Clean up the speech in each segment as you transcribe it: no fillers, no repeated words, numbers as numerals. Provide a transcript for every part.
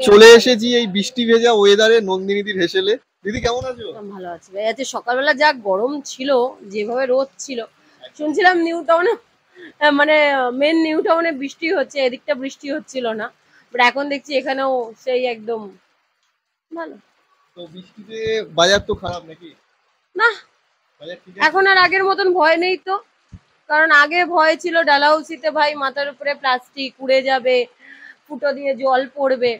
চলে এসেছি এই বৃষ্টি ভেজা ওয়েদারে নন্দিনীদির হেসেলে। দিদি কেমন আছো? ভালো আছি ভাই। আজকে সকালবেলা যা গরম ছিল, যেভাবে রোদ ছিল, শুনছিলাম নিউ টাউনে মানে মেন নিউ টাউনে বৃষ্টি হচ্ছে, এদিকটা বৃষ্টি হচ্ছিল না, বাট এখন দেখছি এখানেও সেই একদম ভালো। তো বৃষ্টিতে বাজার তো খারাপ নাকি? না, বাজার ঠিক এখন আর আগের মতন ভয় নেই তো। কারণ আগে ভয় ছিল ডালাউসিতে ভাই মাথার উপরে প্লাস্টিক উড়ে যাবে, ফুটো দিয়ে জল পড়বে।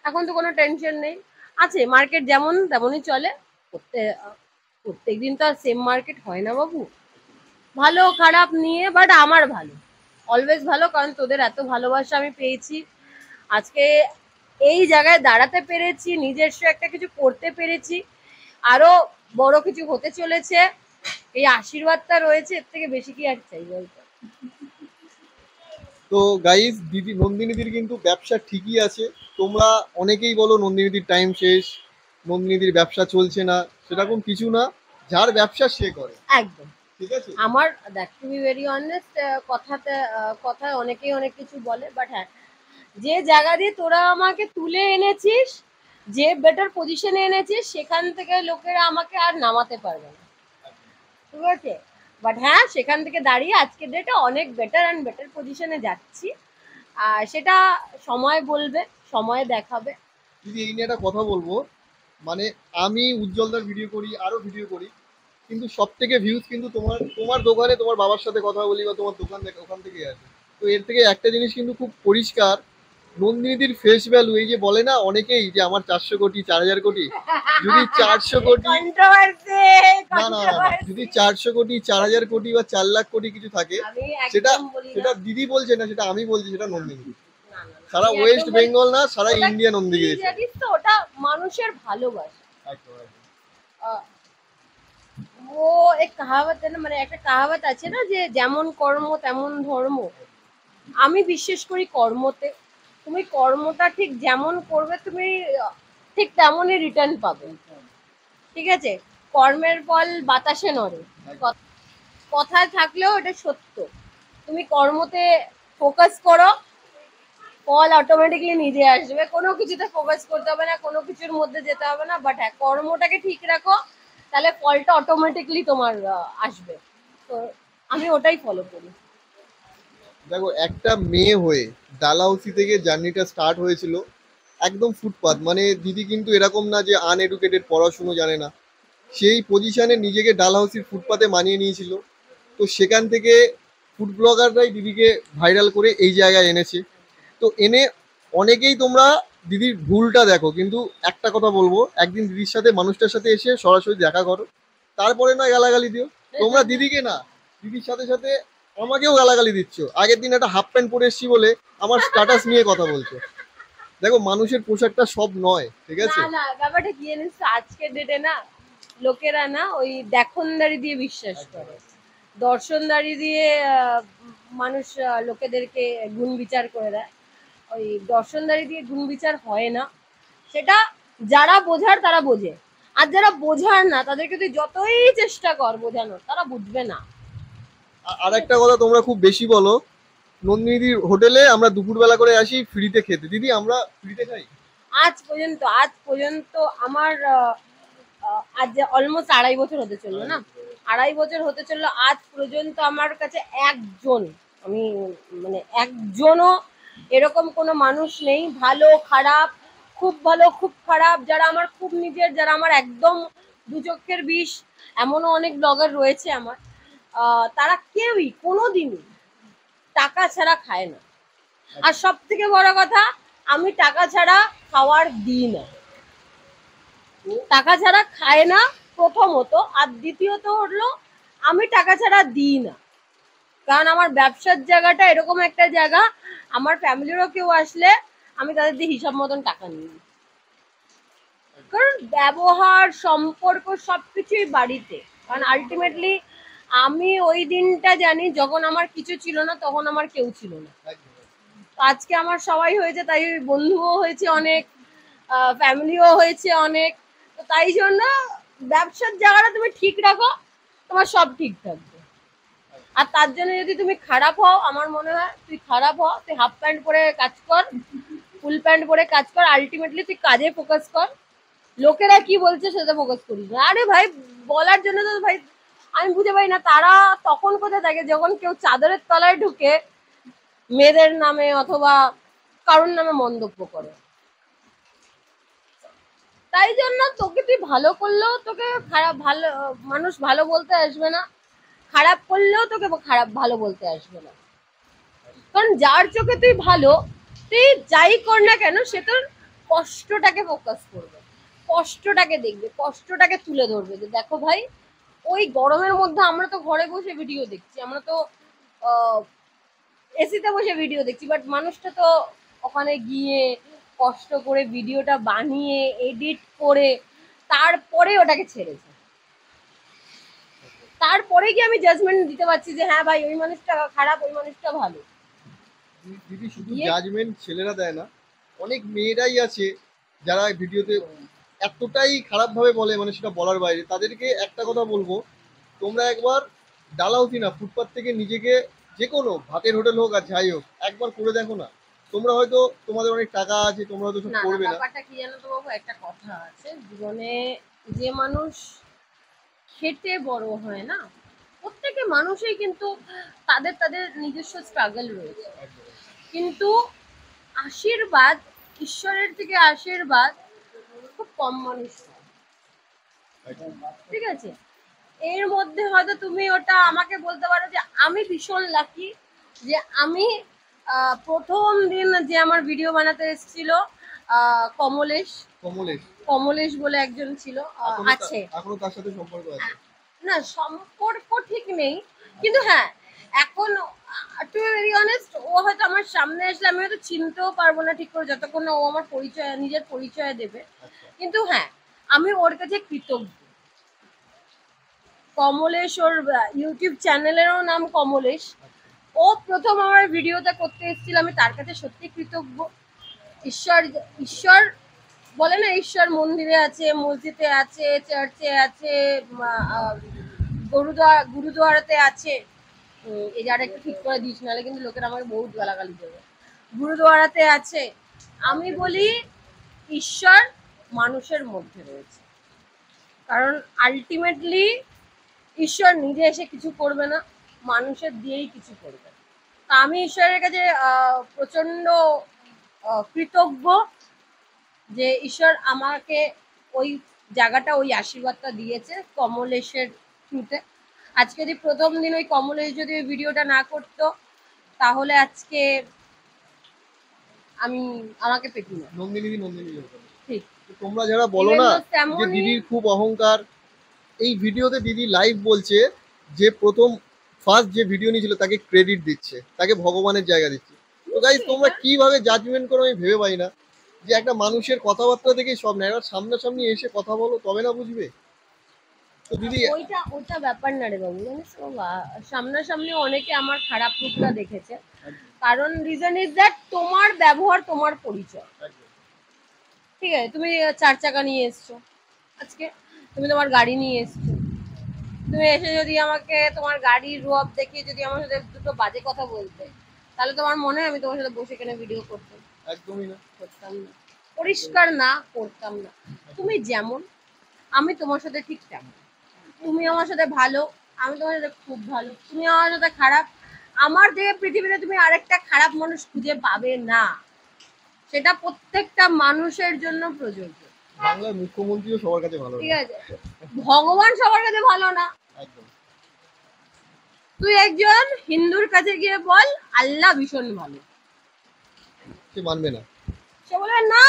এখন তো কোনো টেনশন নেই। আছে মার্কেট যেমন তেমনই চলে। প্রত্যেক দিন তো আর সেম মার্কেট হয় না বাবু। ভালো খারাপ নিয়ে, বাট আমার ভালো, অলওয়েজ ভালো, কারণ তোদের এত ভালোবাসা আমি পেয়েছি। আজকে এই জায়গায় দাঁড়াতে পেরেছি, নিজস্ব একটা কিছু করতে পেরেছি, আরো বড় কিছু হতে চলেছে। এই আশীর্বাদটা রয়েছে, এর থেকে বেশি কি আর চাই বলতো। তো গাইস, দিদি নন্দিনীদির কিন্তু ব্যবসা ঠিকই আছে। তোমরা অনেকেই বলো নন্দিনীদির টাইম শেষ, নন্দিনীদির ব্যবসা চলছে না, সেরকম কিছু না। যার ব্যবসা সে করে। একদম ঠিক আছে। আমার that to be very honest, কথায় অনেকেই অনেক কিছু বলে, বাট হ্যাঁ, যে জায়গা দিয়ে তোরা আমাকে তুলে এনেছিস, যে বেটার পজিশনে এনেছিস, সেখান থেকে লোকেরা আমাকে আর নামাতে পারবে না, ঠিক আছে। বাট হ্যাঁ, সেখান থেকে দাঁড়িয়ে আজকের ডেটে অনেক বেটার অ্যান্ড বেটার পজিশনে যাচ্ছি। আর সেটা সময় বলবে, সময় দেখাবে। দিদি এই নিয়ে একটা কথা বলবো, মানে আমি উজ্জ্বলদার ভিডিও করি, আরো ভিডিও করি, কিন্তু সব থেকে ভিউজ কিন্তু তোমার তোমার দোকানে তোমার বাবার সাথে কথা বলি বা তোমার দোকান থেকে ওখান থেকে আসে। তো এর থেকে একটা জিনিস কিন্তু খুব পরিষ্কার, নন্দিনীদির ফেস ভ্যালু, এই যে বলে না অনেকেই যে আমার 400 কোটি 4000 কোটি, যদি 400 কোটি না না না না, যদি 400 কোটি 4000 কোটি বা 4 লাখ কোটি কিছু থাকে, সেটা সেটা দিদি বলছে না, সেটা আমি বলছি, সেটা নন্দিনী। সারা ওয়েস্ট বেঙ্গল না, সারা ইন্ডিয়া নন্দিনী গেছে। জানিস তো, ওটা মানুষের ভালোবাসা। ও এক কাহাবত না, মানে একটা কাহাবত আছে না, যে যেমন কর্ম তেমন ধর্ম। আমি বিশ্বাস করি কর্মতে। তুমি কর্মটা ঠিক যেমন করবে, তুমি ঠিক তেমনই রিটার্ন পাবে, ঠিক আছে। কর্মের ফল বাতাসে নড়ে, কথায় থাকলেও এটা সত্য। তুমি কর্মতে ফোকাস করো, ফল অটোমেটিকলি নিজে আসবে। কোনো কিছুতে ফোকাস করতে হবে না, কোনো কিছুর মধ্যে যেতে হবে না, বাট হ্যাঁ, কর্মটাকে ঠিক রাখো, তাহলে ফলটা অটোমেটিকলি তোমার আসবে। তো আমি ওটাই ফলো করি। দেখো, একটা মেয়ে হয়ে ডালহাউসি থেকে জার্নিটা স্টার্ট হয়েছিল একদম ফুটপাত, মানে দিদি কিন্তু এরকম না যে আনএডুকেটেড, পড়াশুনো জানে না। সেই পজিশনে নিজেকে ডালহাউসির ফুটপাতে মানিয়ে নিয়েছিল। তো সেখান থেকে ফুড ব্লগাররাই দিদিকে ভাইরাল করে এই জায়গায় এনেছে। তো এনে অনেকেই তোমরা দিদির ভুলটা দেখো, কিন্তু একটা কথা বলবো, একদিন দিদির সাথে মানুষটার সাথে এসে সরাসরি দেখা করো, তারপরে নয় গালাগালি দিও। তোমরা দিদিকে না, দিদির সাথে সাথে আমাকেও গালাগালি দিচ্ছ। আগের দিন একটা হাফ প্যান্ট পরে এসছি বলে আমার স্ট্যাটাস নিয়ে কথা বলছো। দেখো, মানুষের পোশাকটা সব নয়, ঠিক আছে। না না, ব্যাপারটা কি জানিস তো, আজকের ডেটে না লোকেরা না ওই দেখনদারি দিয়ে বিশ্বাস করে, দর্শনদারি দিয়ে মানুষ লোকেদেরকে গুণ বিচার করে দেয়। ওই দর্শনদারি দিয়ে গুণ বিচার হয় না। সেটা যারা বোঝার তারা বোঝে, আর যারা বোঝার না তাদেরকে তুই যতই চেষ্টা কর বোঝানোর, তারা বুঝবে না। আর একটা কথা তোমরা খুব বেশি বলো, নন্দিনীদির হোটেলে আমরা দুপুরবেলা করে আসি ফ্রিতে খেতে। দিদি আমরা ফ্রিতে খাই? আজ পর্যন্ত আমার আজ অলমোস্ট 2.5 বছর হতে চললো না, 2.5 বছর হতে চললো, আজ পর্যন্ত আমার কাছে একজন, আমি মানে একজনও এরকম কোনো মানুষ নেই, ভালো খারাপ, খুব ভালো খুব খারাপ, যারা আমার খুব নিজের, যারা আমার একদম দু চক্ষের বিষ, এমনও অনেক ব্লগার রয়েছে আমার, তারা কেউই কোনোদিনই টাকা ছাড়া খায় না। আর সব থেকে বড় কথা, আমি টাকা ছাড়া খাওয়ার দিই না, টাকা ছাড়া খায় না প্রথমত, আর দ্বিতীয়ত হলো আমি টাকা ছাড়া দিই না। কারণ আমার ব্যবসার জায়গাটা এরকম একটা জায়গা, আমার ফ্যামিলিরও কেউ আসলে আমি তাদের দিয়ে হিসাব মতন টাকা নিই, কারণ ব্যবহার সম্পর্ক সবকিছুই বাড়িতে। কারণ আলটিমেটলি আমি ওই দিনটা জানি, যখন আমার কিছু ছিল না তখন আমার কেউ ছিল না। আজকে আমার সবাই হয়েছে, তাই বন্ধুও হয়েছে অনেক, ফ্যামিলিও হয়েছে অনেক। তো তাই জন্য ব্যবসার জায়গাটা তুমি ঠিক রাখো, তোমার সব ঠিক থাকবে। আর তার জন্য যদি তুমি খারাপ হও, আমার মনে হয় তুই খারাপ হও, তুই হাফ প্যান্ট পরে কাজ কর, ফুল প্যান্ট পরে কাজ কর, আলটিমেটলি তুই কাজে ফোকাস কর, লোকেরা কি বলছে সেটা ফোকাস করিস না। আরে ভাই বলার জন্য তো ভাই আমি বুঝে পাই না তারা তখন কোথায় থাকে যখন কেউ চাদরের তলায় ঢুকে মেয়েদের নামে অথবা কারোর নামে মন্তব্য করে। তাই জন্য তোকে তুই ভালো করলেও তোকে খারাপ ভালো মানুষ ভালো বলতে আসবে না, খারাপ করলেও তোকে খারাপ ভালো বলতে আসবে না। কারণ যার চোখে তুই ভালো, তুই যাই কর না কেন সে তোর কষ্টটাকে ফোকাস করবে, কষ্টটাকে দেখবে, কষ্টটাকে তুলে ধরবে যে দেখো ভাই ওই গরমের মধ্যে আমরা তো ঘরে বসে ভিডিও দেখছি, আমরা তো এসিতে বসে ভিডিও দেখছি, বাট মানুষটা তো ওখানে গিয়ে কষ্ট করে ভিডিওটা বানিয়ে এডিট করে তারপরে ওটাকে ছেড়েছে। তারপরে কি আমি জাজমেন্ট দিতে পারছি যে হ্যাঁ ভাই ওই মানুষটা খারাপ ওই মানুষটা ভালো। দিদি শুধু জাজমেন্ট ছেলেরা দেয় না, অনেক মেয়েরাই আছে যারা ভিডিওতে এতটাই খারাপ ভাবে বলে, মানে সেটা বলার বাইরে। তাদেরকে একটা কথা বলবো, তোমরা একবার ডালাউসি না ফুটপাথ থেকে নিজেকে যে কোনো ভাতের হোটেল হোক আর যাই হোক একবার করে দেখো না। তোমরা হয়তো তোমাদের অনেক টাকা আছে, তোমরা হয়তো সব না করবে না। ব্যাপারটা কি জানো তো বাবু, একটা কথা আছে জীবনে, যে মানুষ খেটে বড় হয় না, প্রত্যেকে মানুষই কিন্তু তাদের তাদের নিজস্ব স্ট্রাগল রয়েছে, কিন্তু আশীর্বাদ, ঈশ্বরের থেকে আশীর্বাদ খুব কম মানুষ পায়। ঠিক আছে, এর মধ্যে হয়তো তুমি ওটা আমাকে বলতে পারো যে আমি ভীষণ লাকি যে আমি প্রথম দিন যে আমার ভিডিও বানাতে এসেছিল কমলেশ কমলেশ কমলেশ বলে একজন ছিল, আছে এখনো তার সাথে সম্পর্ক আছে? না সম্পর্ক ঠিক নেই, কিন্তু হ্যাঁ এখন টু বি ভেরি অনেস্ট ও হয়তো আমার সামনে আসলে আমি হয়তো চিনতেও পারবো না ঠিক করে যতক্ষণ না ও আমার পরিচয় নিজের পরিচয় দেবে। কিন্তু হ্যাঁ আমি ওর কাছে কৃতজ্ঞ। কমলেশ, ওর ইউটিউব চ্যানেলেরও নাম কমলেশ, ও প্রথম আমার ভিডিওটা করতে এসেছিল, আমি তার কাছে সত্যি কৃতজ্ঞ। ঈশ্বর ঈশ্বর বলে না, ঈশ্বর মন্দিরে আছে, মসজিদে আছে, চার্চে আছে, গুরুদুয়ারাতে আছে। এই জায়গাটা একটু ঠিক করে দিস, নাহলে কিন্তু লোকের আমাকে বহুত গালাগালি দেবে। গুরুদুয়ারাতে আছে। আমি বলি ঈশ্বর মানুষের মধ্যে রয়েছে, কারণ আলটিমেটলি ঈশ্বর নিজে এসে কিছু করবে না, মানুষের দিয়েই কিছু করবে। তা আমি ঈশ্বরের কাছে প্রচন্ড কৃতজ্ঞ যে ঈশ্বর আমাকে ওই জায়গাটা, ওই আশীর্বাদটা দিয়েছে কমলেশের থ্রুতে। আজকে যদি প্রথম দিন ওই কমলেশ যদি ওই ভিডিওটা না করতো তাহলে আজকে আমাকে পেতি না। নন্দিনী ঠিক। তোমরা যারা বলো না যে দিদির খুব অহংকার, এই ভিডিওতে দিদি লাইভ বলছে যে প্রথম ফার্স্ট যে ভিডিও নিয়েছিল তাকে ক্রেডিট দিচ্ছে, তাকে ভগবানের জায়গা দিচ্ছে। তো গাইস তোমরা কিভাবে জাজমেন্ট করো আমি ভেবে পাই না, যে একটা মানুষের কথাবার্তা থেকে সব না, এবার সামনাসামনি এসে কথা বলো তবে না বুঝবে। তো দিদি ওইটা ব্যাপার না রে বাবু, জানিস তো সামনাসামনি অনেকে আমার খারাপ রূপটা দেখেছে, কারণ রিজন ইজ দ্যাট তোমার ব্যবহার তোমার পরিচয়। ঠিক আছে, তুমি 4 চাকা নিয়ে এসছো, আজকে তুমি তোমার গাড়ি নিয়ে এসছো, তুমি এসে যদি আমাকে তোমার গাড়ির রূপ দেখিয়ে যদি আমার সাথে দুটো বাজে কথা বলতে, তাহলে তোমার মনে হয় আমি তোমার সাথে বসে এখানে ভিডিও করতাম? একদমই না, করতাম না, পরিষ্কার না, করতাম না। তুমি যেমন আমি তোমার সাথে ঠিক তেমন, তুমি আমার সাথে ভালো আমি তোমার সাথে খুব ভালো, তুমি আমার সাথে খারাপ, আমার থেকে পৃথিবীতে তুমি আরেকটা খারাপ মানুষ খুঁজে পাবে না, সেটা প্রত্যেকটা মানুষের জন্য প্রযোজ্য। বাংলার মুখ্যমন্ত্রীও সবার কাছে ভালো, ঠিক আছে, ভগবান সবার কাছে ভালো না। একদম। তুই একজন হিন্দুর কাছে গিয়ে বল আল্লাহ ভীষণ ভালো, সে মানবে না, সে বলবে না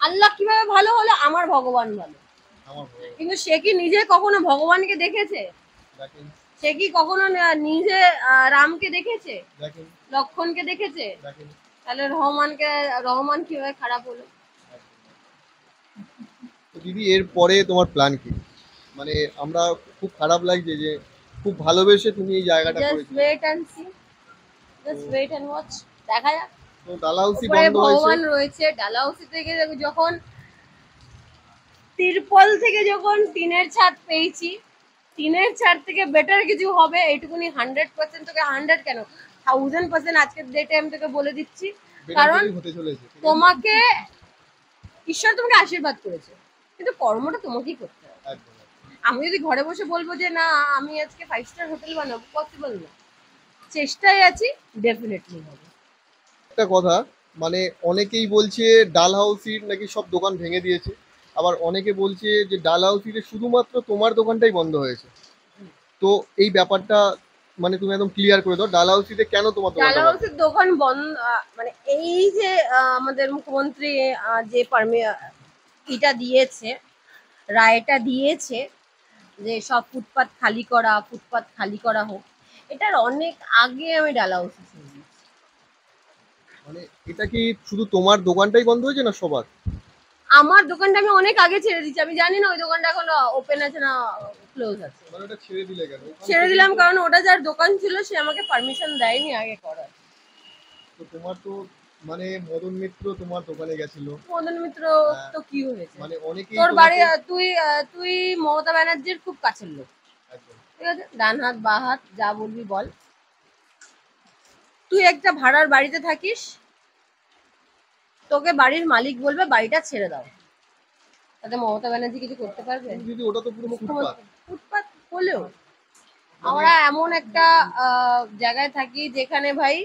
আল্লাহ কিভাবে ভালো হলো, আমার ভগবান ভালো। কিন্তু সে কি নিজে কখনো ভগবানকে দেখেছে? সে কি কখনো নিজে রামকে দেখেছে, লক্ষণকে দেখেছে? তাহলে রহমান কিভাবে খারাপ হলো? দিদি এর পরে তোমার প্ল্যান কি? মানে আমরা খুব খারাপ লাগছে যে খুব ভালোবেসে তুমি এই জায়গাটা করেছো। Just wait and see, just wait and watch, দেখা যাক। তো ডালাউসি বন্ধ হয়েছে, ভগবান রয়েছে, ডালাউসি থেকে যখন তিরপল থেকে যখন টিনের ছাদ পেয়েছি, টিনের ছাদ থেকে বেটার কিছু হবে এইটুকুনি 100% তোকে 100 কেন 1000% আজকের ডেটে আমি তোকে বলে দিচ্ছি। বেটার কারণ কিছুই হতে চলেছে, ঠিক আছে? তোমাকে ঈশ্বর তোমাকে আশীর্বাদ করেছে, কিন্তু কর্মটা তোমাকেই করতে হবে। একদম, একদম। আমি যদি ঘরে বসে বলবো যে না আমি আজকে 5 স্টার হোটেল বানাবো, পসিবল না। চেষ্টায় আছি, ডেফিনেটলি হবে। একটা কথা, মানে অনেকেই বলছে ডালহাউসির নাকি সব দোকান ভেঙে দিয়েছে, আবার অনেকে বলছে যে ডালহাউসিতে শুধুমাত্র তোমার দোকানটাই বন্ধ হয়েছে। তো এই ব্যাপারটা মানে তুমি একদম ক্লিয়ার করে দাও, ডালহাউসিতে কেন তোমার দোকানটা বন্ধ? ডালহাউসির দোকান বন্ধ, মানে এই যে আমাদের মুখ্যমন্ত্রী যে এটা দিয়েছে, রায়টা দিয়েছে যে সব ফুটপাত খালি করা হোক, এটার অনেক আগে আমি ডালহাউসি ছেড়ে দিয়েছি। মানে এটা কি শুধু তোমার দোকানটাই বন্ধ হয়েছে না সবার? আমার দোকানটা আমি অনেক আগে ছেড়ে দিচ্ছি, আমি জানি না ওই দোকানটা এখন ওপেন আছে না ক্লোজ আছে। মানে ওটা ছেড়ে দিলে কেন? ওখান ছেড়ে থেকেই দিলাম তো- কারণ ওটা যার দোকান ছিল সে আমাকে পারমিশন দেয়নি আগে করার। তো তোমার তো মানে মদন মিত্র তোমার দোকানে গেছিল। মদন মিত্র হ্যাঁ, তো কি হয়েছে? মানে অনেকেই তোর বাড়ি তোমাকে তুই মমতা ব্যানার্জির খুব কাছের লোক, একদম। ঠিক আছে, ডান হাত বা হাত যা বলবি বল। তুই একটা ভাড়ার বাড়িতে থাকিস, তোকে বাড়ির মালিক বলবে বাড়িটা ছেড়ে দাও, তাতে মমতা ব্যানার্জি কিছু করতে পারবে? কিন্তু দিদি ওটা তো পুরো ফুটপাত। মুখ্যমন্ত্রী ফুটপাত হলেও মানে আমরা এমন একটা জায়গায় থাকি যেখানে ভাই